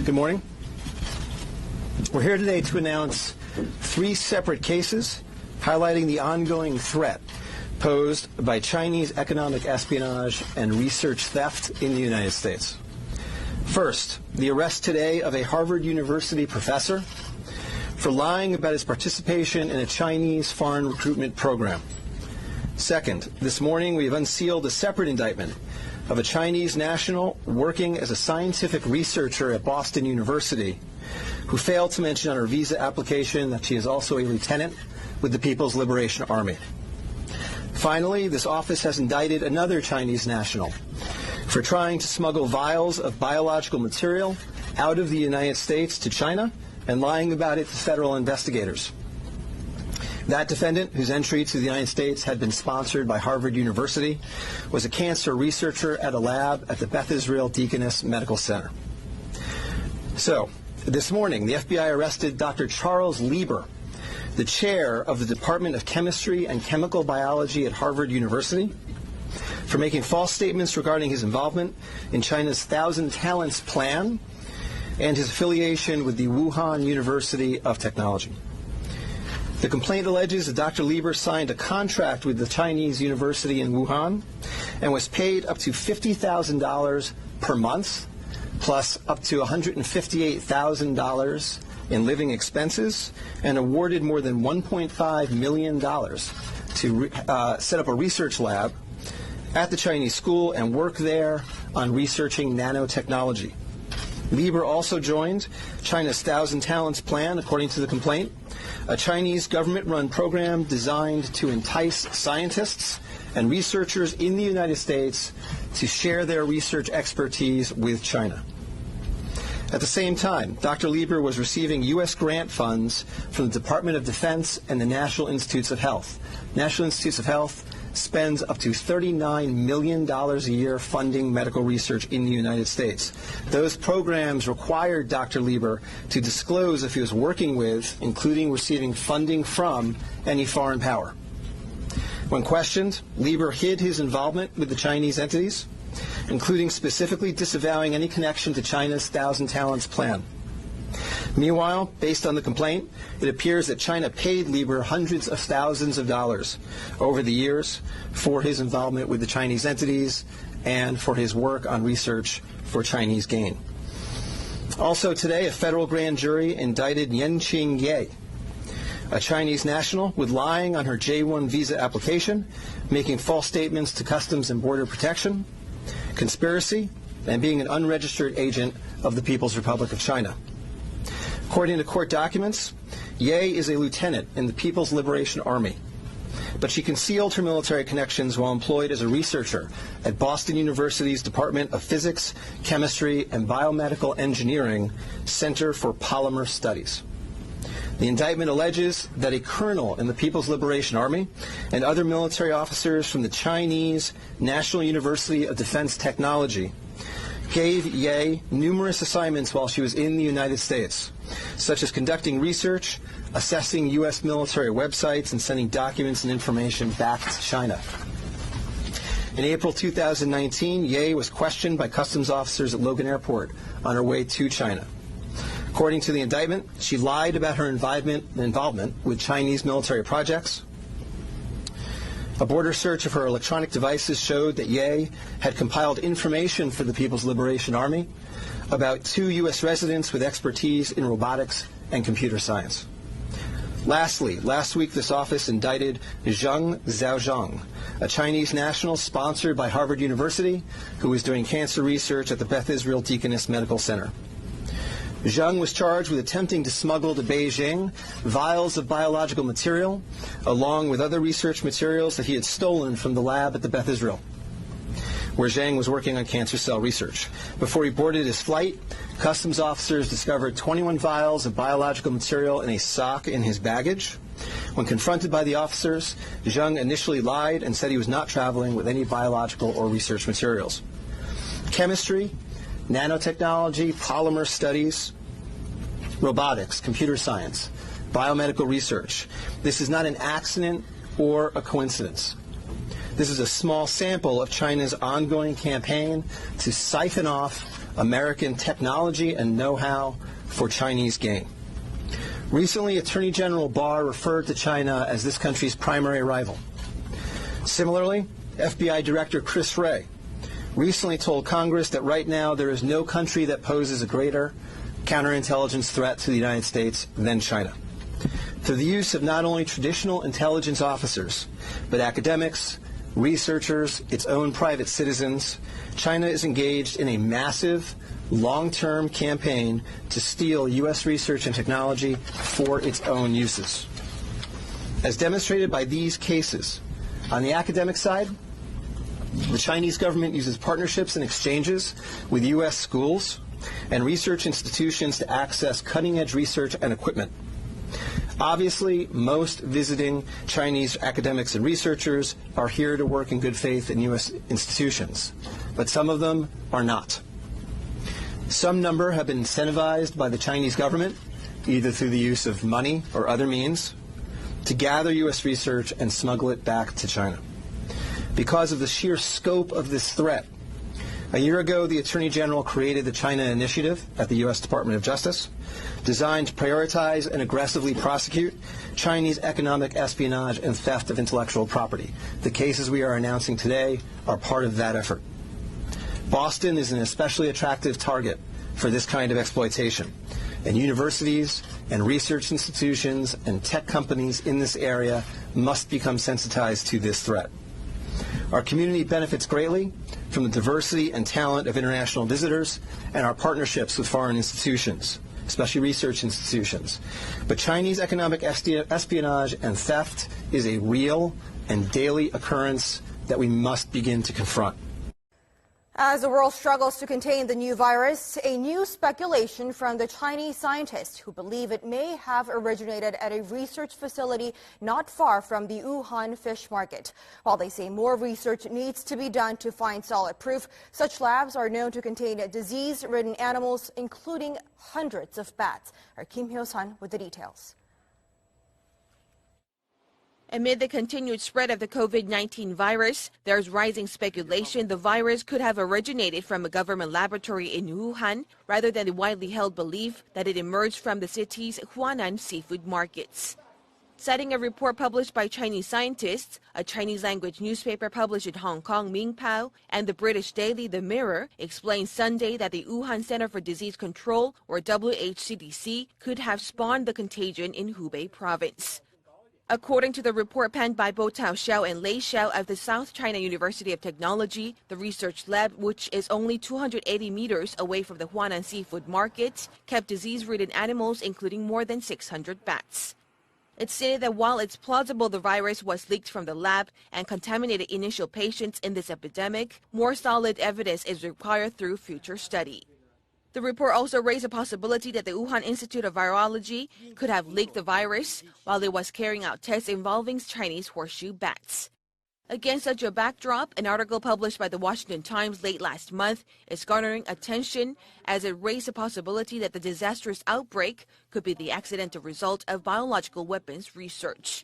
Good morning. We're here today to announce 3 separate cases highlighting the ongoing threat posed by Chinese economic espionage and research theft in the United States. First, the arrest today of a Harvard University professor for lying about his participation in a Chinese foreign recruitment program. Second, this morning we have unsealed a separate indictment of a Chinese national working as a scientific researcher at Boston University who failed to mention on her visa application that she is also a lieutenant with the People's Liberation Army. Finally, this office has indicted another Chinese national for trying to smuggle vials of biological material out of the United States to China and lying about it to federal investigators. That defendant, whose entry to the United States had been sponsored by Harvard University, was a cancer researcher at a lab at the Beth Israel Deaconess Medical Center. So, this morning, the FBI arrested Dr. Charles Lieber, the chair of the Department of Chemistry and Chemical Biology at Harvard University, for making false statements regarding his involvement in China's Thousand Talents Plan and his affiliation with the Wuhan University of Technology. The complaint alleges that Dr. Lieber signed a contract with the Chinese university in Wuhan and was paid up to $50,000 per month, plus up to $158,000 in living expenses, and awarded more than $1.5 million to set up a research lab at the Chinese school and work there on researching nanotechnology. Lieber also joined China's Thousand Talents Plan, according to the complaint, a Chinese government-run program designed to entice scientists and researchers in the United States to share their research expertise with China. At the same time, Dr. Lieber was receiving U.S. grant funds from the Department of Defense and the National Institutes of Health. National Institutes of Health spends up to $39 million a year funding medical research in the United States. Those programs required Dr. Lieber to disclose if he was working with, including receiving funding from, any foreign power. When questioned, Lieber hid his involvement with the Chinese entities, including specifically disavowing any connection to China's Thousand Talents Plan. Meanwhile, based on the complaint, it appears that China paid Lieber hundreds of thousands of dollars over the years for his involvement with the Chinese entities and for his work on research for Chinese gain. Also today, a federal grand jury indicted Yanqing Ye, a Chinese national, with lying on her J-1 visa application, making false statements to Customs and Border Protection, conspiracy, and being an unregistered agent of the People's Republic of China. According to court documents, Ye is a lieutenant in the People's Liberation Army, but she concealed her military connections while employed as a researcher at Boston University's Department of Physics, Chemistry, and Biomedical Engineering Center for Polymer Studies. The indictment alleges that a colonel in the People's Liberation Army and other military officers from the Chinese National University of Defense Technology gave Ye numerous assignments while she was in the United States, such as conducting research, assessing U.S. military websites, and sending documents and information back to China. In April 2019, Ye was questioned by customs officers at Logan Airport on her way to China. According to the indictment, she lied about her involvement with Chinese military projects. A border search of her electronic devices showed that Ye had compiled information for the People's Liberation Army about 2 U.S. residents with expertise in robotics and computer science. Lastly, last week this office indicted Zheng Xiaozhong, a Chinese national sponsored by Harvard University who was doing cancer research at the Beth Israel Deaconess Medical Center. Zheng was charged with attempting to smuggle to Beijing vials of biological material, along with other research materials that he had stolen from the lab at the Beth Israel, where Zheng was working on cancer cell research. Before he boarded his flight, customs officers discovered 21 vials of biological material in a sock in his baggage. When confronted by the officers, Zheng initially lied and said he was not traveling with any biological or research materials. Chemistry, nanotechnology, polymer studies, robotics, computer science, biomedical research. This is not an accident or a coincidence. This is a small sample of China's ongoing campaign to siphon off American technology and know-how for Chinese gain. Recently, Attorney General Barr referred to China as this country's primary rival. Similarly, FBI Director Chris Wray recently told Congress that right now there is no country that poses a greater counterintelligence threat to the United States than China. Through the use of not only traditional intelligence officers, but academics, researchers, its own private citizens, China is engaged in a massive, long-term campaign to steal U.S. research and technology for its own uses. As demonstrated by these cases, on the academic side, the Chinese government uses partnerships and exchanges with U.S. schools and research institutions to access cutting-edge research and equipment. Obviously, most visiting Chinese academics and researchers are here to work in good faith in U.S. institutions, but some of them are not. Some number have been incentivized by the Chinese government, either through the use of money or other means, to gather U.S. research and smuggle it back to China. Because of the sheer scope of this threat, a year ago, the Attorney General created the China Initiative at the U.S. Department of Justice, designed to prioritize and aggressively prosecute Chinese economic espionage and theft of intellectual property. The cases we are announcing today are part of that effort. Boston is an especially attractive target for this kind of exploitation, and universities and research institutions and tech companies in this area must become sensitized to this threat. Our community benefits greatly from the diversity and talent of international visitors and our partnerships with foreign institutions, especially research institutions. But Chinese economic espionage and theft is a real and daily occurrence that we must begin to confront. As the world struggles to contain the new virus, a new speculation from the Chinese scientists who believe it may have originated at a research facility not far from the Wuhan fish market. While they say more research needs to be done to find solid proof, such labs are known to contain disease-ridden animals, including hundreds of bats. Our Kim Hyo-sun with the details. Amid the continued spread of the COVID-19 virus, there's rising speculation the virus could have originated from a government laboratory in Wuhan, rather than the widely held belief that it emerged from the city's Huanan seafood markets. Citing a report published by Chinese scientists, a Chinese-language newspaper published in Hong Kong, Mingpao, and the British daily The Mirror, explained Sunday that the Wuhan Center for Disease Control, or WHCDC, could have spawned the contagion in Hubei province. According to the report penned by Bo Tao Xiao and Lei Xiao of the South China University of Technology, the research lab, which is only 280 meters away from the Huanan seafood market, kept disease-ridden animals, including more than 600 bats. It stated that while it's plausible the virus was leaked from the lab and contaminated initial patients in this epidemic, more solid evidence is required through future study. The report also raised a possibility that the Wuhan Institute of Virology could have leaked the virus while it was carrying out tests involving Chinese horseshoe bats. Against such a backdrop, an article published by the Washington Times late last month is garnering attention as it raised the possibility that the disastrous outbreak could be the accidental result of biological weapons research.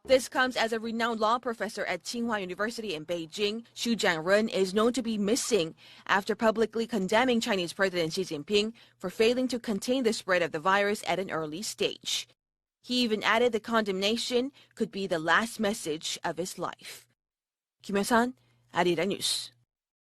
This comes as a renowned law professor at Tsinghua University in Beijing, Xu Jiangren, is known to be missing after publicly condemning Chinese President Xi Jinping for failing to contain the spread of the virus at an early stage. He even added the condemnation could be the last message of his life. Kim Hyo-sun, Arirang News.